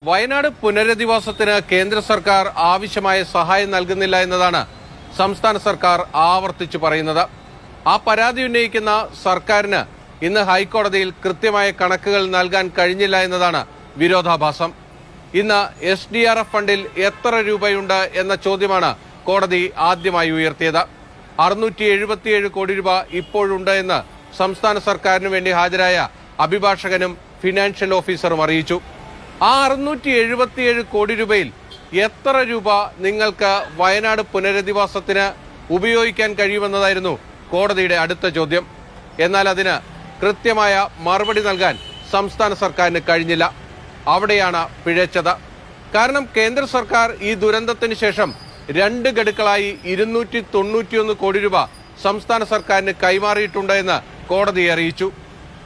വയനാട് പുനരധിവാസത്തിന് കേന്ദ്ര സർക്കാർ ആവശ്യമായ സഹായം നൽകുന്നില്ല എന്നതാണ് സംസ്ഥാന സർക്കാർ ആവർത്തിച്ചു പറയുന്നത്. ആ പരാതി ഉന്നയിക്കുന്ന സർക്കാരിന് ഇന്ന് ഹൈക്കോടതിയിൽ കൃത്യമായ കണക്കുകൾ നൽകാൻ കഴിഞ്ഞില്ല എന്നതാണ് വിരോധാഭാസം. ഇന്ന് SDRF ഫണ്ടിൽ എത്ര രൂപയുണ്ട് എന്ന ചോദ്യമാണ് കോടതി ആദ്യമായി ഉയർത്തിയത്. 677 കോടി രൂപ ഇപ്പോഴുണ്ട് എന്ന് സംസ്ഥാന സർക്കാരിന് വേണ്ടി ഹാജരായ അഭിഭാഷകനും ഫിനാൻഷ്യൽ ഓഫീസറും അറിയിച്ചു. ആ 677 കോടി രൂപയിൽ എത്ര രൂപ നിങ്ങൾക്ക് വയനാട് പുനരധിവാസത്തിന് ഉപയോഗിക്കാൻ കഴിയുമെന്നതായിരുന്നു കോടതിയുടെ അടുത്ത ചോദ്യം. എന്നാൽ അതിന് കൃത്യമായ മറുപടി നൽകാൻ സംസ്ഥാന സർക്കാരിന് കഴിഞ്ഞില്ല. അവിടെയാണ് പിഴച്ചത്. കാരണം കേന്ദ്ര സർക്കാർ ഈ ദുരന്തത്തിന് ശേഷം 2 ഗഡുക്കളായി 291 കോടി രൂപ സംസ്ഥാന സർക്കാരിന് കൈമാറിയിട്ടുണ്ട് എന്ന് കോടതിയെ അറിയിച്ചു.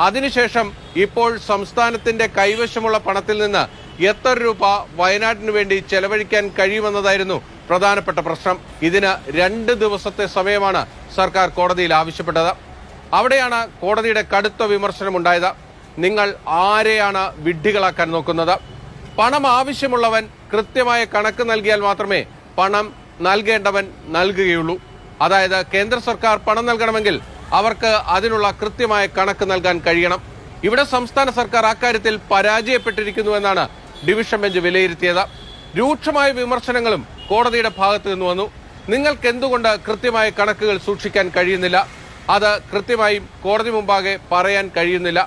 അതിനുശേഷം ഇപ്പോൾ സംസ്ഥാനത്തിന്റെ കൈവശമുള്ള പണത്തിൽ നിന്ന് എത്ര രൂപ വയനാടിനു വേണ്ടി ചെലവഴിക്കാൻ കഴിയുമെന്നതായിരുന്നു പ്രധാനപ്പെട്ട പ്രശ്നം. ഇതിന് 2 ദിവസത്തെ സമയമാണ് സർക്കാർ കോടതിയിൽ ആവശ്യപ്പെട്ടത്. അവിടെയാണ് കോടതിയുടെ കടുത്ത വിമർശനമുണ്ടായത്. നിങ്ങൾ ആരെയാണ് വിഡ്ഢികളാക്കാൻ നോക്കുന്നത്? പണം ആവശ്യമുള്ളവൻ കൃത്യമായ കണക്ക് നൽകിയാൽ മാത്രമേ പണം നൽകേണ്ടവൻ നൽകുകയുള്ളൂ. അതായത് കേന്ദ്ര സർക്കാർ പണം നൽകണമെങ്കിൽ അവർക്ക് അതിനുള്ള കൃത്യമായ കണക്ക് നൽകാൻ കഴിയണം. ഇവിടെ സംസ്ഥാന സർക്കാർ അക്കാര്യത്തിൽ പരാജയപ്പെട്ടിരിക്കുന്നുവെന്നാണ് ഡിവിഷൻ ബെഞ്ച് വിലയിരുത്തിയത്. രൂക്ഷമായ വിമർശനങ്ങളും കോടതിയുടെ ഭാഗത്തു നിന്ന് വന്നു. നിങ്ങൾക്ക് എന്തുകൊണ്ട് കൃത്യമായ കണക്കുകൾ സൂക്ഷിക്കാൻ കഴിയുന്നില്ല? അത് കൃത്യമായും കോടതി മുമ്പാകെ പറയാൻ കഴിയുന്നില്ല.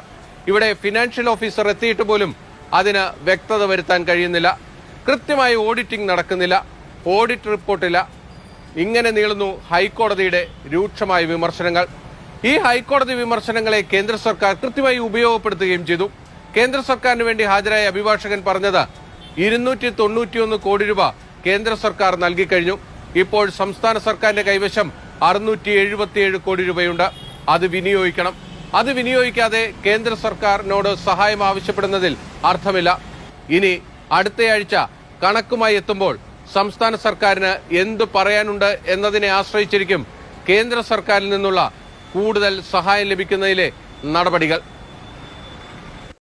ഇവിടെ ഫിനാൻഷ്യൽ ഓഫീസർ എത്തിയിട്ട് പോലും അതിന് വ്യക്തത വരുത്താൻ കഴിയുന്നില്ല. കൃത്യമായ ഓഡിറ്റിംഗ് നടക്കുന്നില്ല. ഓഡിറ്റ് റിപ്പോർട്ടില്ല. ഇങ്ങനെ നീളുന്നു ഹൈക്കോടതിയുടെ രൂക്ഷമായ വിമർശനങ്ങൾ. ഈ ഹൈക്കോടതി വിമർശനങ്ങളെ കേന്ദ്ര സർക്കാർ കൃത്യമായി ഉപയോഗപ്പെടുത്തുകയും ചെയ്തു. കേന്ദ്ര സർക്കാരിന് വേണ്ടി ഹാജരായ അഭിഭാഷകൻ പറഞ്ഞത് 291 കോടി രൂപ കേന്ദ്ര സർക്കാർ നൽകിക്കഴിഞ്ഞു. ഇപ്പോൾ സംസ്ഥാന സർക്കാരിന്റെ കൈവശം 677 കോടി രൂപയുണ്ട്. അത് വിനിയോഗിക്കണം. അത് വിനിയോഗിക്കാതെ കേന്ദ്ര സർക്കാരിനോട് സഹായം ആവശ്യപ്പെടുന്നതിൽ അർത്ഥമില്ല. ഇനി അടുത്തയാഴ്ച കണക്കുമായി എത്തുമ്പോൾ സംസ്ഥാന സർക്കാരിന് എന്തു പറയാനുണ്ട് എന്നതിനെ ആശ്രയിച്ചിരിക്കും കേന്ദ്ര സർക്കാരിൽ നിന്നുള്ള കൂടുതൽ സഹായം ലഭിക്കുന്നതിലെ നടപടികൾ.